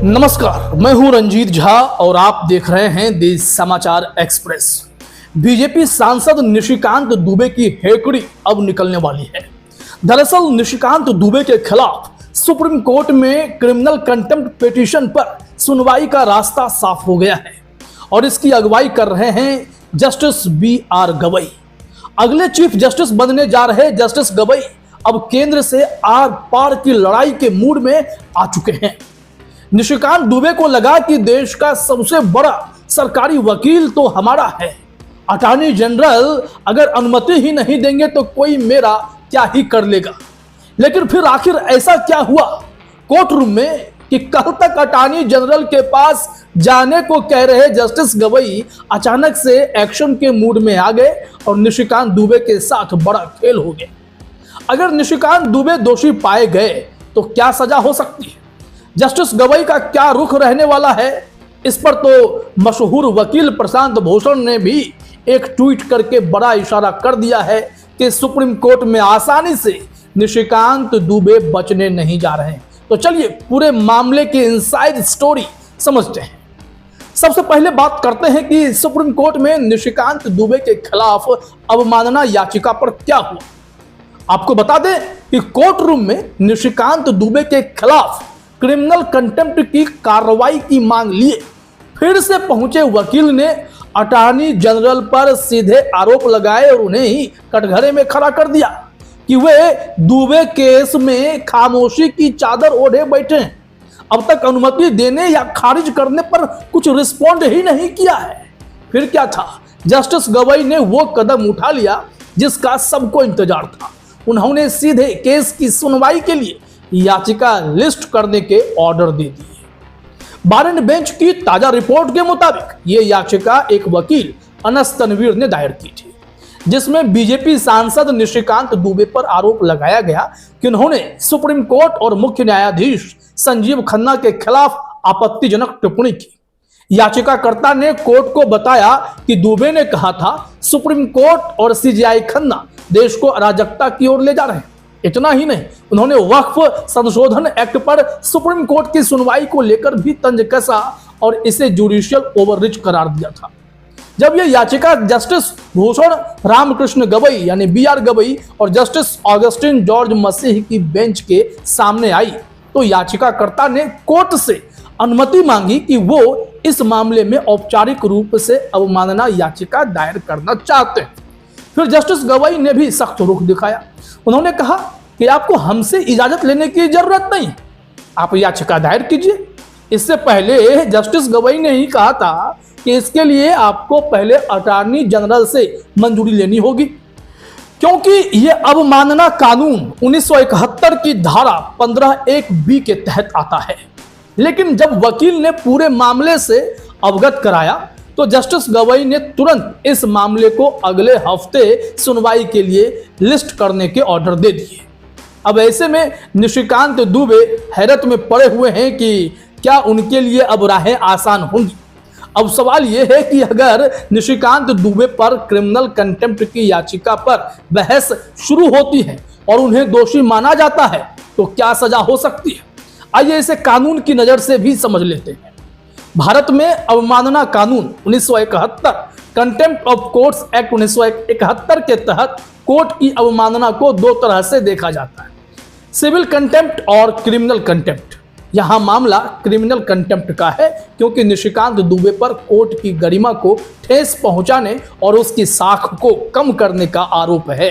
नमस्कार, मैं हूं रंजीत झा और आप देख रहे हैं देश समाचार एक्सप्रेस। बीजेपी सांसद निशिकांत दुबे की हेकड़ी अब निकलने वाली है। दरअसल निशिकांत दुबे के खिलाफ सुप्रीम कोर्ट में क्रिमिनल कंटेम्प्ट पिटीशन पर सुनवाई का रास्ता साफ हो गया है और इसकी अगुवाई कर रहे हैं जस्टिस BR गवई। अगले चीफ जस्टिस बनने जा रहे जस्टिस गवई अब केंद्र से आर पार की लड़ाई के मूड में आ चुके हैं। निशिकांत दुबे को लगा कि देश का सबसे बड़ा सरकारी वकील तो हमारा है, अटॉर्नी जनरल अगर अनुमति ही नहीं देंगे तो कोई मेरा क्या ही कर लेगा। लेकिन फिर आखिर ऐसा क्या हुआ कोर्ट रूम में कि कल तक अटॉर्नी जनरल के पास जाने को कह रहे जस्टिस गवई अचानक से एक्शन के मूड में आ गए और निशिकांत दुबे के साथ बड़ा खेल हो गया। अगर निशिकांत दुबे दोषी पाए गए तो क्या सजा हो सकती है, जस्टिस गवई का क्या रुख रहने वाला है, इस पर तो मशहूर वकील प्रशांत भूषण ने भी एक ट्वीट करके बड़ा इशारा कर दिया है कि सुप्रीम कोर्ट में आसानी से निशिकांत दुबे बचने नहीं जा रहे हैं। तो चलिए पूरे मामले की इनसाइड स्टोरी समझते हैं। सबसे पहले बात करते हैं कि सुप्रीम कोर्ट में निशिकांत दुबे के खिलाफ अवमानना याचिका पर क्या हुआ। आपको बता दें कि कोर्ट रूम में निशिकांत दुबे के खिलाफ क्रिमिनल कंटेम्प्ट की कार्रवाई की मांग लिए फिर से पहुंचे वकील ने अटॉर्नी जनरल पर सीधे आरोप लगाए और उन्हें ही कटघरे में खड़ा कर दिया कि वे दुबे केस में खामोशी की चादर ओढ़े बैठे हैं। अब तक अनुमति देने या खारिज करने पर कुछ रिस्पॉन्ड ही नहीं किया है। फिर क्या था, जस्टिस गवई ने वो कदम उठा लिया जिसका सबको इंतजार था। उन्होंने सीधे केस की सुनवाई के लिए याचिका लिस्ट करने के ऑर्डर दे दिए। बार एंड बेंच की ताजा रिपोर्ट के मुताबिक ये याचिका एक वकील अनस तनवीर ने दायर की थी, जिसमें बीजेपी सांसद निशिकांत दुबे पर आरोप लगाया गया कि उन्होंने सुप्रीम कोर्ट और मुख्य न्यायाधीश संजीव खन्ना के खिलाफ आपत्तिजनक टिप्पणी की। याचिकाकर्ता ने कोर्ट को बताया कि दुबे ने कहा था सुप्रीम कोर्ट और CJI खन्ना देश को अराजकता की ओर ले जा रहे हैं। इतना ही नहीं, उन्होंने वक्फ संशोधन एक्ट पर सुप्रीम कोर्ट की सुनवाई को लेकर भी तंज कसा और इसे जुडिशियल ओवररीच करार दिया था। जब यह याचिका जस्टिस भूषण रामकृष्ण गवई यानी BR गवई और जस्टिस ऑगस्टिन जॉर्ज मसीह की बेंच के सामने आई तो याचिकाकर्ता ने कोर्ट से अनुमति मांगी कि वो इस मामले में औपचारिक रूप से अवमानना याचिका दायर करना चाहते हैं। फिर जस्टिस गवई ने भी सख्त रुख दिखाया। उन्होंने कहा कि आपको हमसे इजाजत लेने की जरूरत नहीं, आप याचिका दायर कीजिए। इससे पहले जस्टिस गवई ने ही कहा था कि इसके लिए आपको पहले अटॉर्नी जनरल से मंजूरी लेनी होगी, क्योंकि यह अवमानना कानून 1971 की धारा 15(1)(b) के तहत आता है। लेकिन जब वकील ने पूरे मामले से अवगत कराया तो जस्टिस गवई ने तुरंत इस मामले को अगले हफ्ते सुनवाई के लिए लिस्ट करने के ऑर्डर दे दिए। अब ऐसे में निशिकांत दुबे हैरत में पड़े हुए हैं कि क्या उनके लिए अब राहें आसान होंगी। अब सवाल यह है कि अगर निशिकांत दुबे पर क्रिमिनल कंटेम्प्ट की याचिका पर बहस शुरू होती है और उन्हें दोषी माना जाता है तो क्या सजा हो सकती है। आइए इसे कानून की नजर से भी समझ लेते हैं। भारत में अवमानना कानून 1971 कंटेम्प्ट ऑफ कोर्ट्स एक्ट 1971 के तहत कोर्ट की अवमानना को दो तरह से देखा जाता है, सिविल कंटेम्प्ट और क्रिमिनल कंटेम्प्ट। यहां मामला क्रिमिनल कंटेम्प्ट का है क्योंकि निशिकांत दुबे पर कोर्ट की गरिमा को ठेस पहुंचाने और उसकी साख को कम करने का आरोप है।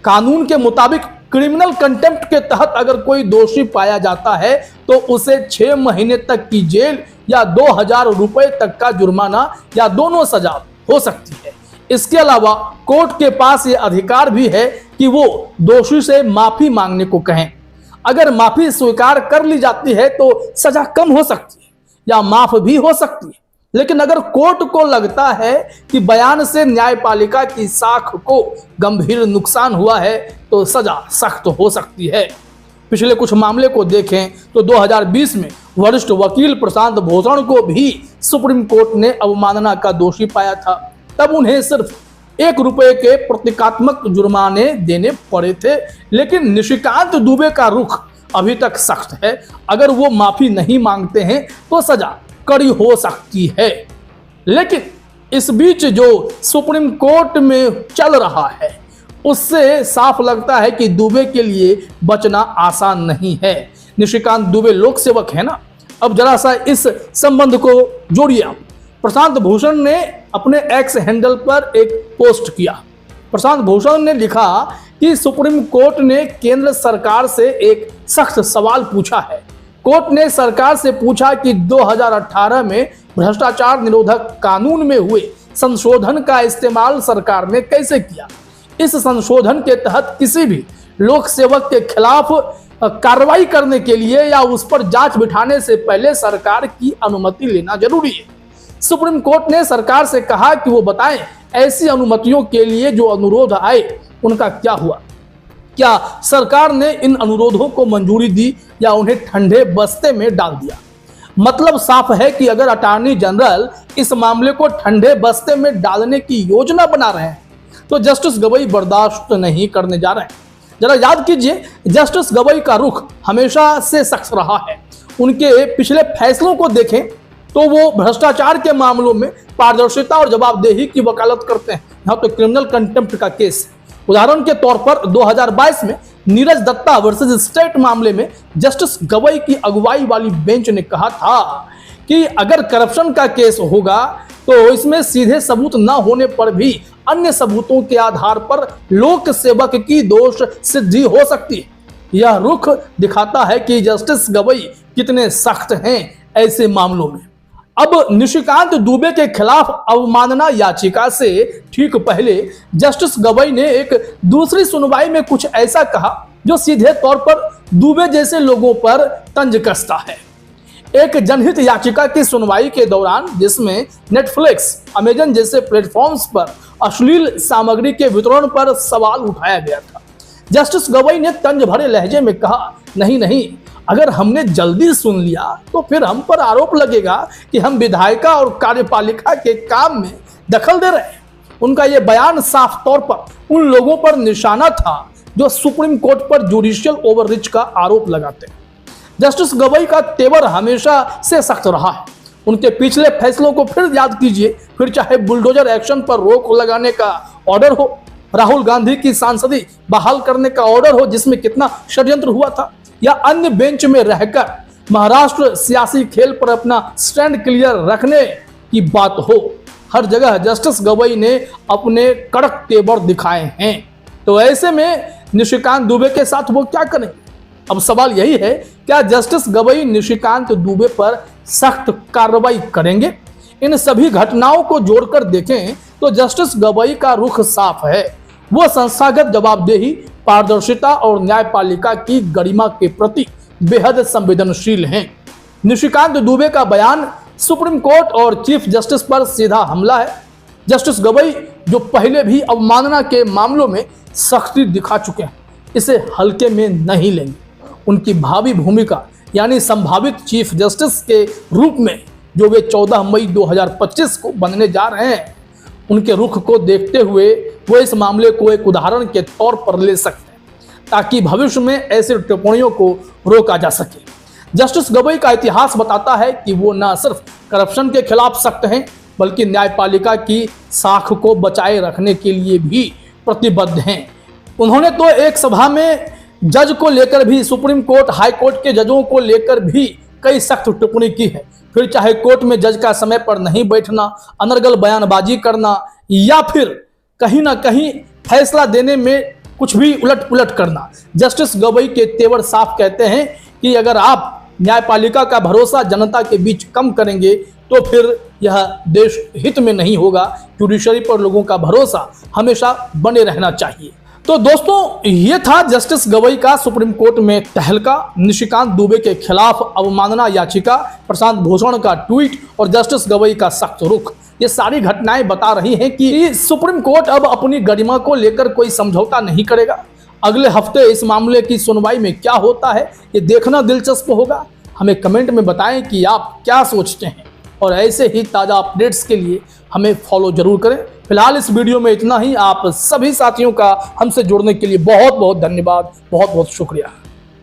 कानून के मुताबिक क्रिमिनल कंटेम्प्ट के तहत अगर कोई दोषी पाया जाता है तो उसे 6 महीने तक की जेल या 2000 रुपए तक का जुर्माना या दोनों सजा हो सकती है। इसके अलावा कोर्ट के पास यह अधिकार भी है कि वो दोषी से माफी मांगने को कहें। अगर माफी स्वीकार कर ली जाती है तो सजा कम हो सकती है या माफ भी हो सकती है। लेकिन अगर कोर्ट को लगता है कि बयान से न्यायपालिका की साख को गंभीर नुकसान हुआ है तो सजा सख्त हो सकती है। पिछले कुछ मामले को देखें तो 2020 में वरिष्ठ वकील प्रशांत भूषण को भी सुप्रीम कोर्ट ने अवमानना का दोषी पाया था। तब उन्हें सिर्फ ₹1 के प्रतीकात्मक जुर्माने देने पड़े थे, लेकिन निशिकांत दुबे का रुख अभी तक सख्त है। अगर वो माफी नहीं मांगते हैं तो सजा कड़ी हो सकती है। लेकिन इस बीच जो सुप्रीम कोर्ट में चल रहा है उससे साफ लगता है कि दुबे के लिए बचना आसान नहीं है। निशिकांत दुबे लोक सेवक है ना। अब जरा सा इस संबंध को जोड़िए आप। प्रशांत भूषण ने अपने एक्स हैंडल पर एक पोस्ट किया। प्रशांत भूषण ने लिखा कि सुप्रीम कोर्ट ने केंद्र सरकार से एक सख्त सवाल पूछा है। कोर्ट ने सरकार से पूछा कि 2018 में भ्रष्टाचार निरोधक कानून में हुए संशोधन का इस्तेमाल सरकार ने कैसे किया। इस संशोधन के तहत किसी भी लोक सेवक के खिलाफ कार्रवाई करने के लिए या उस पर जांच बिठाने से पहले सरकार की अनुमति लेना जरूरी है। सुप्रीम कोर्ट ने सरकार से कहा कि वो बताएं ऐसी अनुमतियों के लिए जो अनुरोध आए उनका क्या हुआ। क्या सरकार ने इन अनुरोधों को मंजूरी दी या उन्हें ठंडे बस्ते में डाल दिया। मतलब साफ है कि अगर अटॉर्नी जनरल इस मामले को ठंडे बस्ते में डालने की योजना बना रहे हैं तो जस्टिस गवई बर्दाश्त नहीं करने जा रहे हैं। जरा याद कीजिए, जस्टिस गवई का रुख हमेशा से सख्त रहा है। उनके पिछले फैसलों को देखें तो वो भ्रष्टाचार के मामलों में पारदर्शिता और जवाबदेही की वकालत करते हैं। यहाँ तो क्रिमिनल कंटेम्प्ट का केस है। उदाहरण के तौर पर 2022 में नीरज दत्ता वर्सेस स्टेट मामले में जस्टिस गवई की अगुवाई वाली बेंच ने कहा था कि अगर करप्शन का केस होगा तो इसमें सीधे सबूत न होने पर भी अन्य सबूतों के आधार पर लोक सेवक की दोष सिद्धि हो सकती है। यह रुख दिखाता है कि जस्टिस गवई कितने सख्त हैं ऐसे मामलों में। अब निशिकांत दुबे के खिलाफ अवमानना याचिका से ठीक पहले जस्टिस गवई ने एक दूसरी सुनवाई में कुछ ऐसा कहा जो सीधे तौर पर दुबे जैसे लोगों पर तंज कसता है। एक जनहित याचिका की सुनवाई के दौरान जिसमें नेटफ्लिक्स, अमेजन जैसे प्लेटफॉर्म्स पर अश्लील सामग्री के वितरण पर सवाल उठाया गया था, जस्टिस गवई ने तंज भरे लहजे में कहा, नहीं, अगर हमने जल्दी सुन लिया तो फिर हम पर आरोप लगेगा कि हम विधायिका और कार्यपालिका के काम में दखल दे रहे हैं। उनका यह बयान साफ तौर पर उन लोगों पर निशाना था जो सुप्रीम कोर्ट पर जुडिशियल ओवररीच का आरोप लगाते हैं। जस्टिस गवई का तेवर हमेशा से सख्त रहा है। उनके पिछले फैसलों को फिर याद कीजिए, फिर चाहे बुलडोजर एक्शन पर रोक लगाने का ऑर्डर हो, राहुल गांधी की सांसदी बहाल करने का ऑर्डर हो जिसमें कितना षड्यंत्र हुआ था, या अन्य बेंच में रहकर महाराष्ट्र सियासी खेल पर अपना स्टैंड क्लियर रखने की बात हो, हर जगह जस्टिस गवई ने अपने कड़क तेवर दिखाए हैं। तो ऐसे में निशिकांत दुबे के साथ वो क्या करें। अब सवाल यही है, क्या जस्टिस गवई निशिकांत दुबे पर सख्त कार्रवाई करेंगे। इन सभी घटनाओं को जोड़कर देखें तो जस्टिस गवई का रुख साफ है। वो संस्थागत जवाबदेही, पारदर्शिता और न्यायपालिका की गरिमा के प्रति बेहद संवेदनशील हैं। निशिकांत दुबे का बयान सुप्रीम कोर्ट और चीफ जस्टिस पर सीधा हमला है। जस्टिस गवई जो पहले भी अवमानना के मामलों में सख्ती दिखा चुके हैं, इसे हल्के में नहीं लेंगे। उनकी भावी भूमिका यानी संभावित चीफ जस्टिस के रूप में जो वे 14 मई 2025 को बनने जा रहे हैं, उनके रुख को देखते हुए वो इस मामले को एक उदाहरण के तौर पर ले सकते हैं ताकि भविष्य में ऐसी टिप्पणियों को रोका जा सके। जस्टिस गवई का इतिहास बताता है कि वो न सिर्फ करप्शन के खिलाफ सख्त हैं बल्कि न्यायपालिका की साख को बचाए रखने के लिए भी प्रतिबद्ध हैं। उन्होंने तो एक सभा में जज को लेकर भी, सुप्रीम कोर्ट, हाई कोर्ट के जजों को लेकर भी कई सख्त टिप्पणी की है। फिर चाहे कोर्ट में जज का समय पर नहीं बैठना, अनर्गल बयानबाजी करना या फिर कहीं ना कहीं फैसला देने में कुछ भी उलट पुलट करना, जस्टिस गवई के तेवर साफ कहते हैं कि अगर आप न्यायपालिका का भरोसा जनता के बीच कम करेंगे तो फिर यह देश हित में नहीं होगा। जुडिशरी पर लोगों का भरोसा हमेशा बने रहना चाहिए। तो दोस्तों, ये था जस्टिस गवई का सुप्रीम कोर्ट में तहलका, निशिकांत दुबे के खिलाफ अवमानना याचिका, प्रशांत भूषण का ट्वीट और जस्टिस गवई का सख्त रुख। ये सारी घटनाएं बता रही हैं कि सुप्रीम कोर्ट अब अपनी गरिमा को लेकर कोई समझौता नहीं करेगा। अगले हफ्ते इस मामले की सुनवाई में क्या होता है ये देखना दिलचस्प होगा। हमें कमेंट में बताएं कि आप क्या सोचते हैं और ऐसे ही ताज़ा अपडेट्स के लिए हमें फॉलो जरूर करें। फिलहाल इस वीडियो में इतना ही। आप सभी साथियों का हमसे जुड़ने के लिए बहुत बहुत धन्यवाद, बहुत बहुत शुक्रिया।